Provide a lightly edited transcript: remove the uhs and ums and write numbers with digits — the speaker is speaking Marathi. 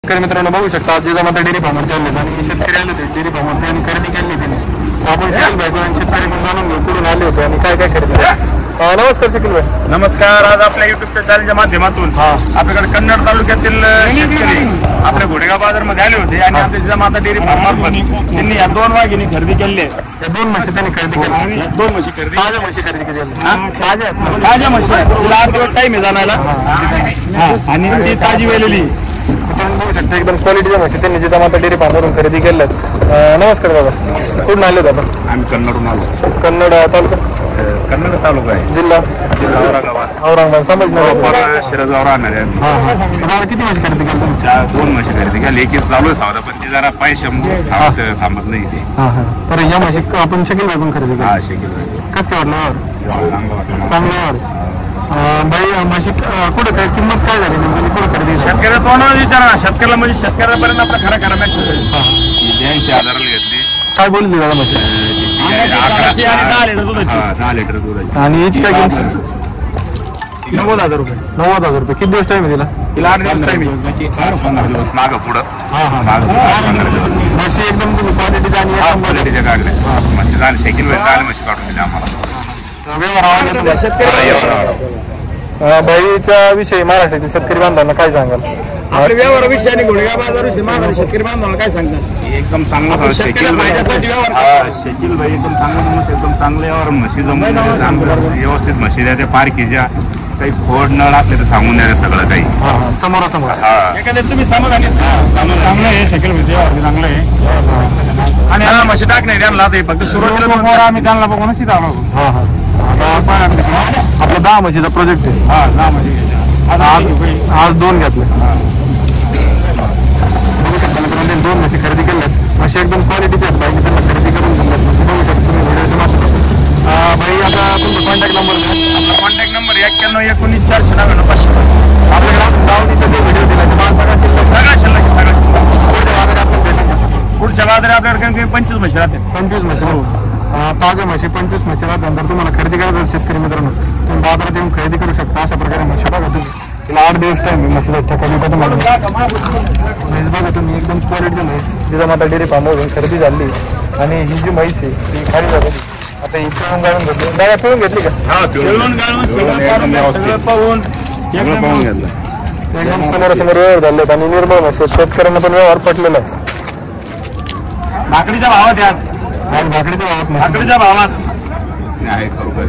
शेतकरी मित्रांनो बघू शकता आज जिजामाता डेअरी फार्मर चालले आणि शेतकरी आले होते डेअरी फार्मर आणि खरेदी केली त्यांनी आपण शकील भाई आणि शेतकरी जाणून घेऊ कुठून आले होते आणि काय काय खरेदी नमस्कार शकील भाई. नमस्कार. आज आपल्या युट्यूबच्या चॅनलच्या माध्यमातून आपल्याकडे कन्नड तालुक्यातील शेतकरी आपल्या घोडेगाव बाजारमध्ये आले होते आणि आपल्या जिजामाता डेअरी फार्म त्यांनी या 2 वाघिणी खरेदी केली आहे. या 2 म्हशी त्यांनी खरेदी केली. 2 म्हशी खरेदी ताज्या म्हशी खरेदी केली. ताज्या म्हशी तिला 8 दिवस टाइम आहे जाण्याला आणि ती ताजी वेलेली बघू शकता एकदम क्वालिटीच्या म्हशी त्यांनी जिजामाता डेअरी फार्मवरून खरेदी केल्यात. नमस्कार दादा, कुठून आले दादा? आम्ही कन्नडून आलो. कन्नड तालुका कन्नड तालुका आहे. जिल्हा औरंगाबाद संभाजीनगर शिरगाव राहणार आहे. किती म्हशी खरेदी केली तुम्ही? 2 म्हशी खरेदी केली. एक चालू आहे सावधा पण ती जरा पैशामुळे थांबत नाही ते. तर या म्हशी आपण शकील भाई खरेदी केली. हा शकील कसं काय वाटलं? चांगलं भाई म्हशी कुठं काय किंमत काय झाली म्हणजे कुठं खरेदी? शेतकऱ्या तोंडावर विचारा ना, शेतकऱ्याला म्हणजे शेतकऱ्यापर्यंत आपला खरा मॅसेज 80,000 घेतली. काय बोलली दादा म्हशी? 10 लिटर दूध आणि याची काय किंमत? 90,000 रुपये. 90,000 रुपये. किती दिवस टाइम आहे तिला? तिला 8 दिवस टाइम आहे. 15 दिवस मागं पुढं. 15 दिवस म्हशी एकदम तुम्ही क्वालिटीच्या आणि क्वालिटीच्या काढल्या. म्हशी झाली शेकील झाली म्हशी काढून दिली आम्हाला. भाईच्या विषयी मराठीतील शेतकरी बांधवांना काय सांगाल? आपल्या व्यवहाराविषयी आणि घोडेगाव बाजाराविषयी महाराष्ट्र शेतकरी बांधवांना काय सांगतात? एकदम चांगलं शकील भाई एकदम चांगलं एकदम चांगले व्यवहार म्हशी जमून व्यवस्थित म्हशी द्या. त्या पारखीच्या काही फोड नळ असले तर सांगून द्या सगळं काही समोरासमोर. एखाद्या तुम्ही समाधानी चांगलं आहे शकील भाई व्यवहार चांगलं आहे आणि हा म्हशी टाक नाही त्यांना फक्त सुरुवातीला आम्ही त्यांना बघूनच तिथं आलो. आपला 10 म्हशीचा प्रोजेक्ट आहे. 10 म्हशी आज 2 घेतले. बघू शकता मित्रांनो 2 म्हशी खरेदी केल्यात. म्हशी एकदम क्वालिटीच्या आहेत. बाईक त्यांना खरेदी करून दिल्यात. बघू शकता तुम्ही व्हिडिओच्या माध्यमातून. भाई आता तुमचा कॉन्टॅक्ट नंबर द्या. आपला कॉन्टॅक्ट नंबर 9119 499 500. आपल्याकडे दावणीचा जे व्हिडिओ दिला ते सगळ्या शिल्लक पुढच्या बाजारात आपण भेटू. पुढच्या बाजारात आपल्याकडे 25 म्हशी राहते. 25 म्हशी ताज्या म्हशी 25 म्हशी राहतात. तुम्हाला खरेदी करायचं शेतकरी मित्रांनो तुम्ही बाजारात येऊन खरेदी करू शकता. अशा प्रकारे म्हशी बघा तुम्ही. तिला 8 दिवस टाइम आहे म्हशीचा ठिकाणी तुम्हाला म्हैस बघा तुम्ही एकदम क्वालिटीची म्हैस जिजामाता डेअरी फार्मवरून खरेदी झाली. आणि ही जी म्हैस आहे ती खाली झाली. आता ही पिळून गाळून घेतली. दादा पिळून घेतली का? पिळून गाळून सगळं पाहून घेतलं. एकदम समोरासमोर व्यवहार झालेत आणि निर्मळ म्हशी शेतकऱ्यांना पण व्यवहार पटलेला आहे. भाकरीच्या भावात आज भाकरीच्या भावात भाकरीच्या भावात आहे खरोखर.